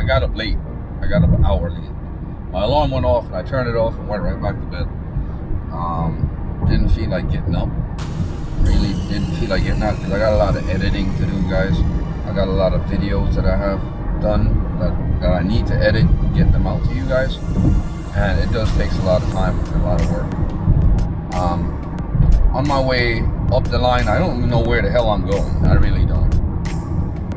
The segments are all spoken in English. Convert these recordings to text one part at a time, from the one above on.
I got up late. I got up an hour late. My alarm went off and I turned it off and went right back to bed. Didn't feel like getting up. Really didn't feel like getting out because I got a lot of editing to do, guys. I got a lot of videos that I have done that I need to edit and get them out to you guys. And it does take a lot of time and a lot of work. On my way up the line, I don't even know where the hell I'm going. I really don't.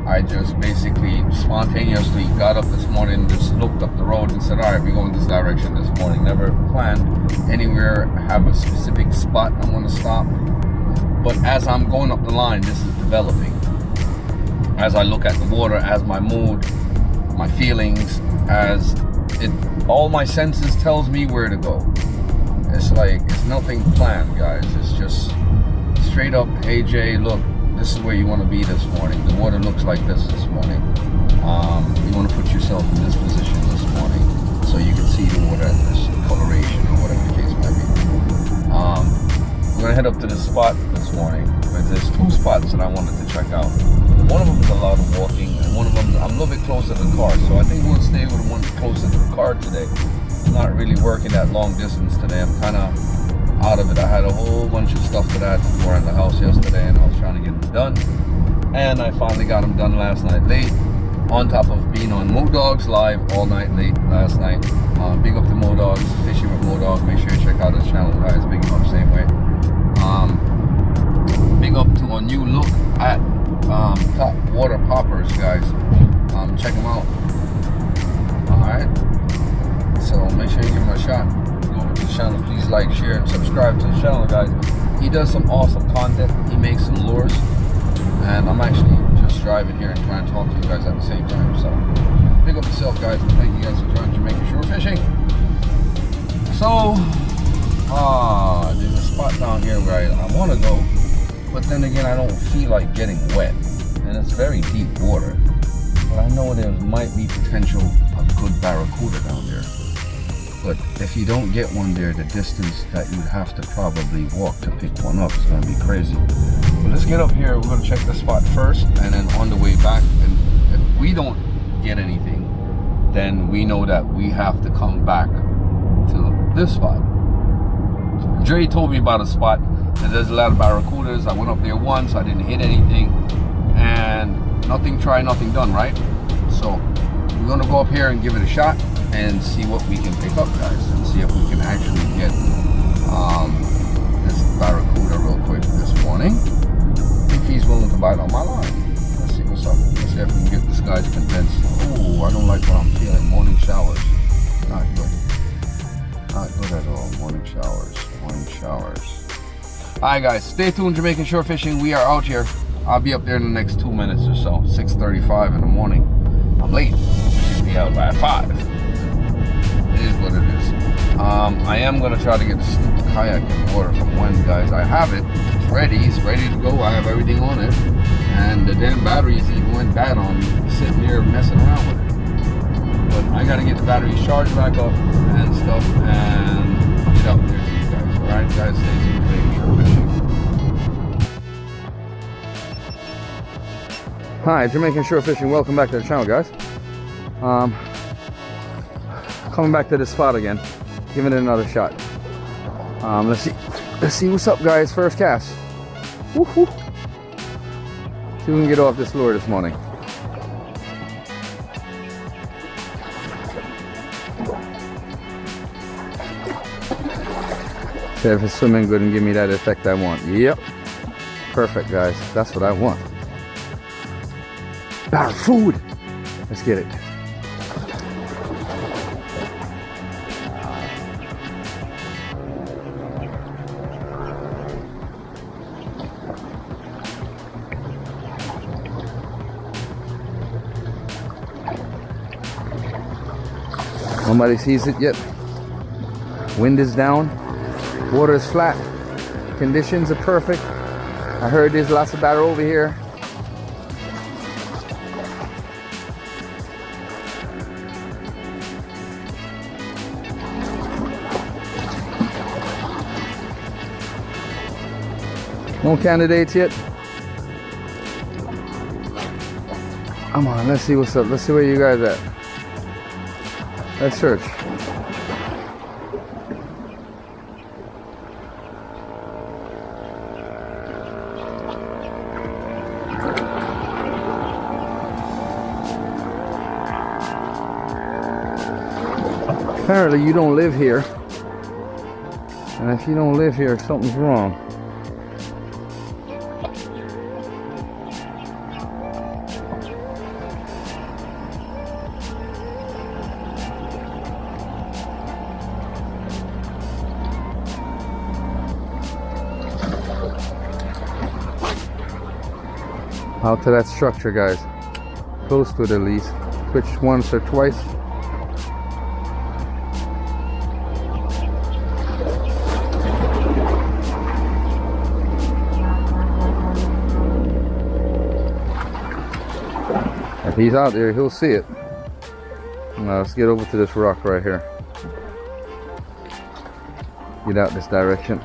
I just basically spontaneously got up this morning, just looked up the road and said, all right, we're going this direction this morning. Never planned anywhere, have a specific spot I'm going to stop. But as I'm going up the line, this is developing. As I look at the water, as my mood, my feelings, as it, all my senses tells me where to go. It's like, it's nothing planned, guys. It's just straight up, hey Jay, look, this is where you want to be this morning. The water looks like this morning. You want to put yourself in this position this morning so you can see the water at this coloration or whatever the case might be. We're going to head up to this spot this morning. There's two spots that I wanted to check out. One of them is a lot of walking, and one of them, I'm a little bit closer to the car, so I think we'll stay with the one closer to the car today. I'm not really working that long distance today. I'm kind of out of it. I had a whole bunch of stuff that I had to do around the house yesterday, and I was trying to get them done. And I finally got them done last night late, on top of being on Modogs Live all night late last night. Big up to Modogs, Fishing with Modogs. Make sure you check out his channel, guys. Big him up same way. Big up to a new look at top water poppers, guys. Check them out. Alright, so make sure you give him a shot. Go over to the channel, please like, share, and subscribe to the channel, guys. He does some awesome content. He makes some lures, and I'm actually just driving here and trying to talk to you guys at the same time. So big up yourself, guys, and thank you guys for joining Jamaican Shore Fishing. So there's a spot down here where I want to go, but then again I don't feel like getting wet, and it's very deep water, but I know there might be potential of good barracuda down there. But if you don't get one there, the distance that you'd have to probably walk to pick one up is going to be crazy. But let's get up here. We're going to check the spot first, and then on the way back, and if we don't get anything, then we know that we have to come back to this spot. Dre told me about a spot that there's a lot of barracudas. I went up there once, I didn't hit anything, and nothing tried, nothing done, right? So we're going to go up here and give it a shot and see what we can pick up, guys, and see if we can actually get this barracuda real quick this morning, if he's willing to bite on my line. Let's see what's up. Let's see if we can get this guy to convince. Oh, I don't like what I'm feeling. Morning showers, not good, not good at all. Morning showers. Alright, guys, stay tuned. Jamaican Shore Fishing, we are out here. I'll be up there in the next 2 minutes or so. 6:35 in the morning. I'm late. We should be out by 5. It is what it is. I am going to try to get the stupid kayak in the water from Wen, guys. I have it. It's ready. It's ready to go. I have everything on it. And the damn batteries even went bad on me, sitting here messing around with it. But I got to get the batteries charged back up and stuff and get out there to you guys. Alright, guys, stay tuned. Jamaican Shore Fishing. Hi, Jamaican Shore Fishing. Welcome back to the channel, guys. Coming back to this spot again, giving it another shot. Let's see what's up, guys. First cast. Woo-hoo. See if we can get off this lure this morning. See if it's swimming good and give me that effect I want. Yep, perfect, guys. That's what I want. Barracuda. Let's get it. Nobody sees it yet. Wind is down. Water is flat. Conditions are perfect. I heard there's lots of batter over here. No candidates yet. Come on, let's see what's up. Let's see where you guys at. Let's search. Apparently you don't live here. And if you don't live here, something's wrong. Out to that structure, guys. Close to it at least. Switch once or twice. If he's out there, he'll see it. Now let's get over to this rock right here. Get out this direction.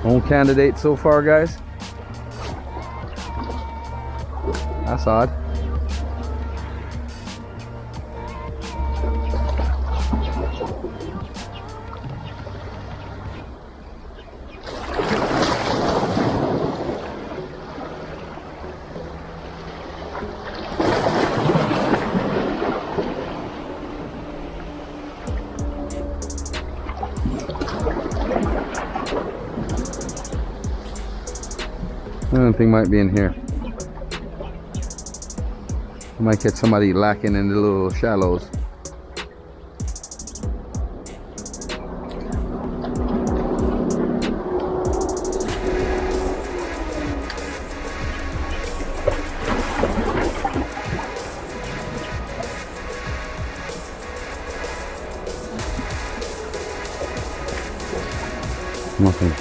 Own candidate so far, guys. That's odd. Anything might be in here. Might catch somebody lacking in the little shallows. Nothing.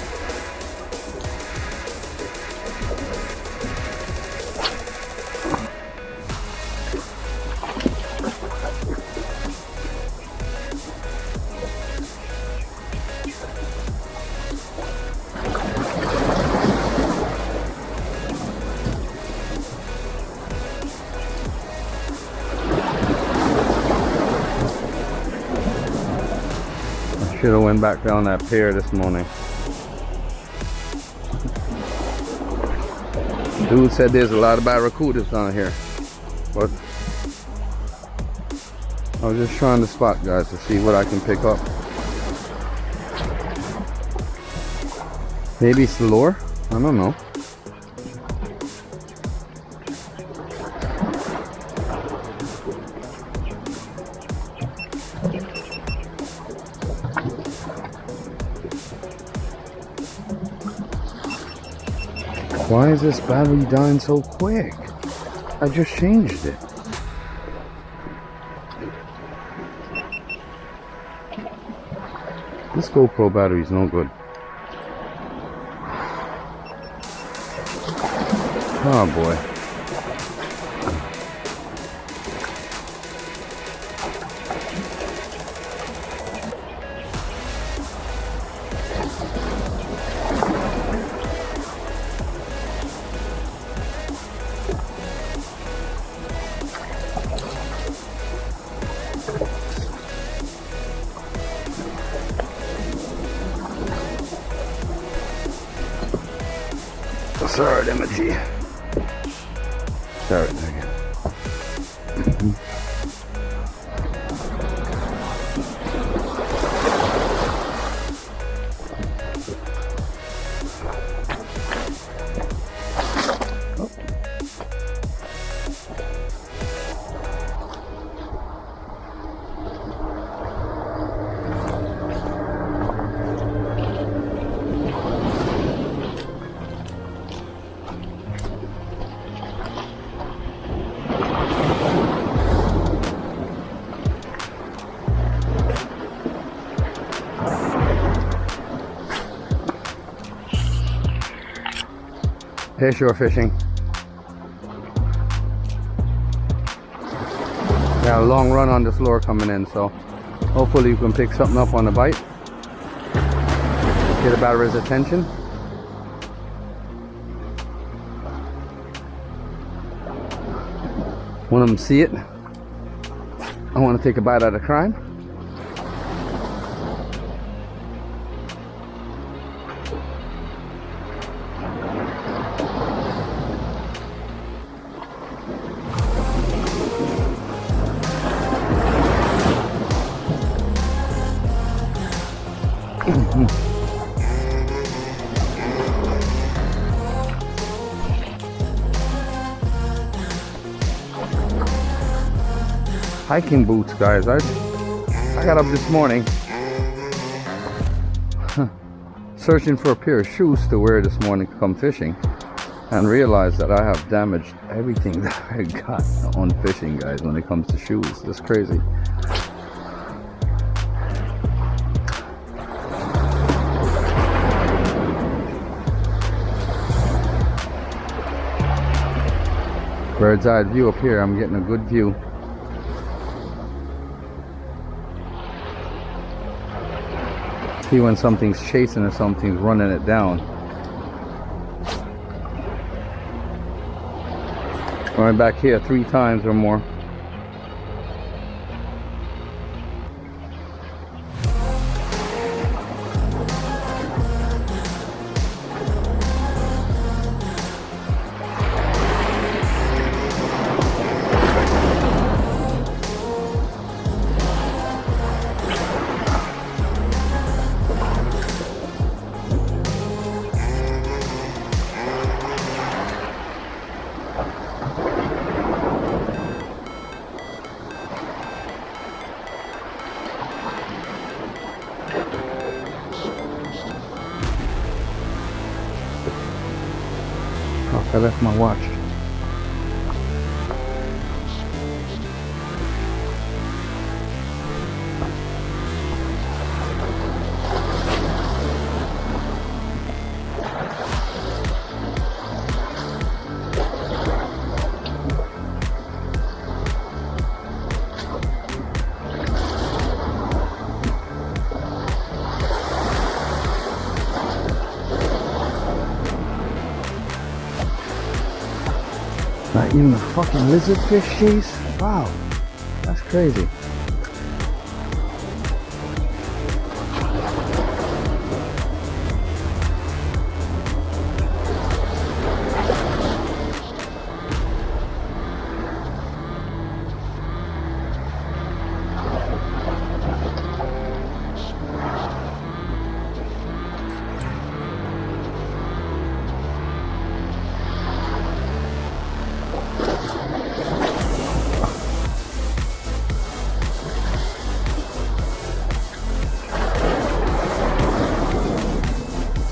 Should have went back down that pier this morning. Dude said there's a lot of barracudas down here, but I was just trying to spot, guys, to see what I can pick up. Maybe it's the lure? I don't know. Why is this battery dying so quick? I just changed it. This GoPro battery is no good. Oh boy. Sorry, Timothy. Sorry, again. Hey, shore fishing. Got a long run on this lure coming in, so hopefully you can pick something up on the bite. Get a batter's attention. One of them see it. I want to take a bite out of crime. Hiking boots, guys. I got up this morning searching for a pair of shoes to wear this morning to come fishing, and realized that I have damaged everything that I got on fishing, guys, when it comes to shoes. That's crazy. Bird's eye view up here. I'm getting a good view. See when something's chasing or something's running it down. Going back here 3 times or more. I left my watch. Not even a fucking lizard fish chase? Wow, that's crazy.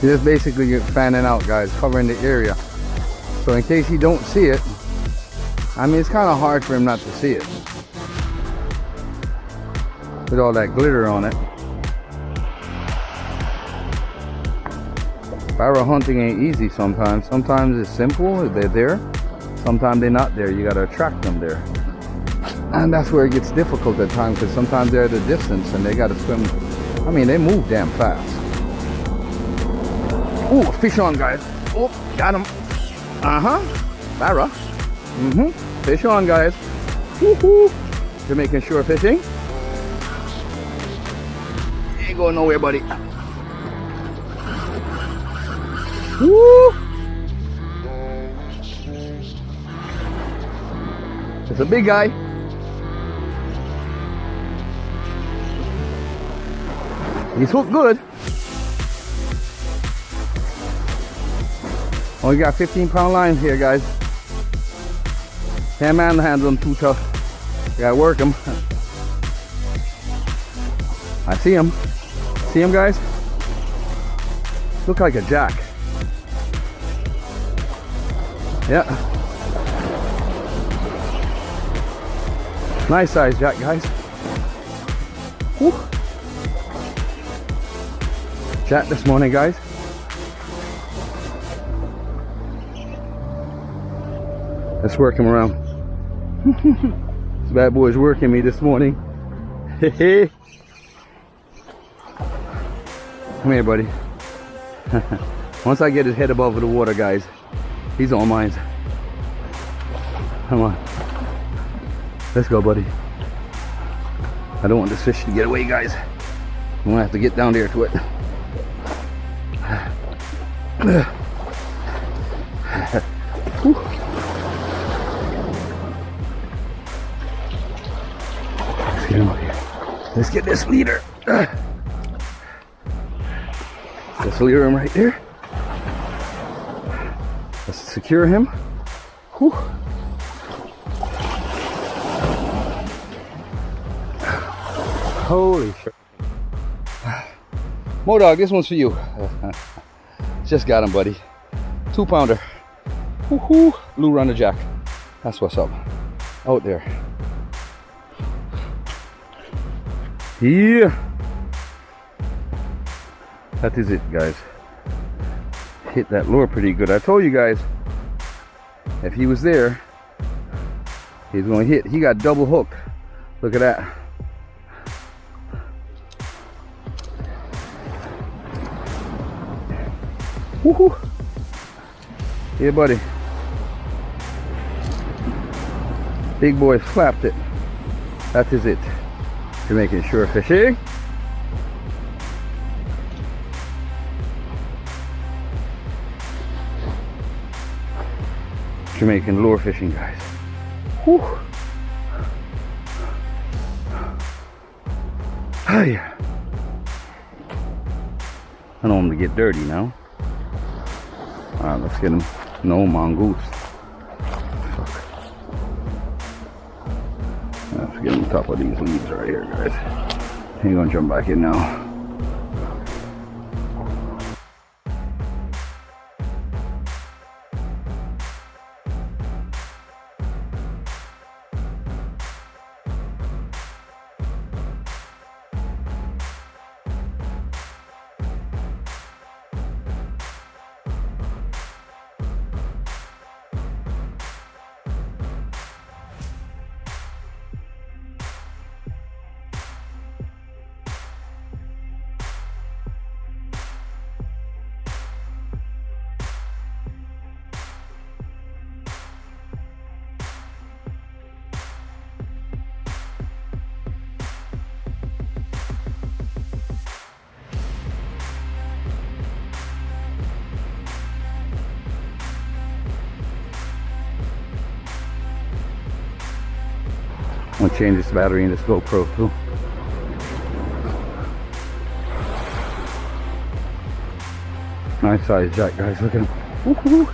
You're just basically fanning out, guys, covering the area. So in case you don't see it, I mean, it's kind of hard for him not to see it with all that glitter on it. Barra hunting ain't easy sometimes. Sometimes it's simple, they're there. Sometimes they're not there. You gotta attract them there. And that's where it gets difficult at times, because sometimes they're at a distance and they gotta swim. I mean, they move damn fast. Ooh, fish on, guys. Oh, got him. Barra. Fish on, guys. Woohoo. Jamaican shore fishing. You ain't going nowhere, buddy. Woo. It's a big guy. He's hooked good. Only got 15-pound lines here, guys. Can't manhandle them too tough. Gotta work them. I see him. See him, guys? Look like a jack. Yeah. Nice size jack, guys. Woo. Jack this morning, guys. Let's work him around. bad boy's working me this morning. Hey. Come here, buddy. Once I get his head above the water, guys, he's all mine. Come on. Let's go, buddy. I don't want this fish to get away, guys. I'm gonna have to get down there to it. Whew. Let's get him up here. Let's get this leader. Let's leader him right there. Let's secure him. Whew. Holy shit. Modog, this one's for you. Just got him, buddy. 2-pounder. Woohoo! Blue runner jack. That's what's up. Out there. Yeah. That is it, guys. Hit that lure pretty good. I told you guys, if he was there, he's going to hit. He got double hooked. Look at that. Woohoo! Yeah, buddy. Big boy flapped it. That is it. Jamaican shore fishing. Jamaican lure fishing, guys. Whew. Oh, yeah. I don't want him to get dirty now. Alright, let's get him. No mongoose. Fuck. Let's get him on top of these leaves right here, guys. He's gonna jump back in now. I'm gonna change this battery in this GoPro too. Nice size jack, guys. Look at him. Woo-hoo.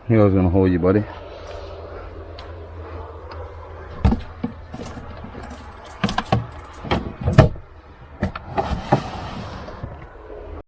He was gonna hold you, buddy.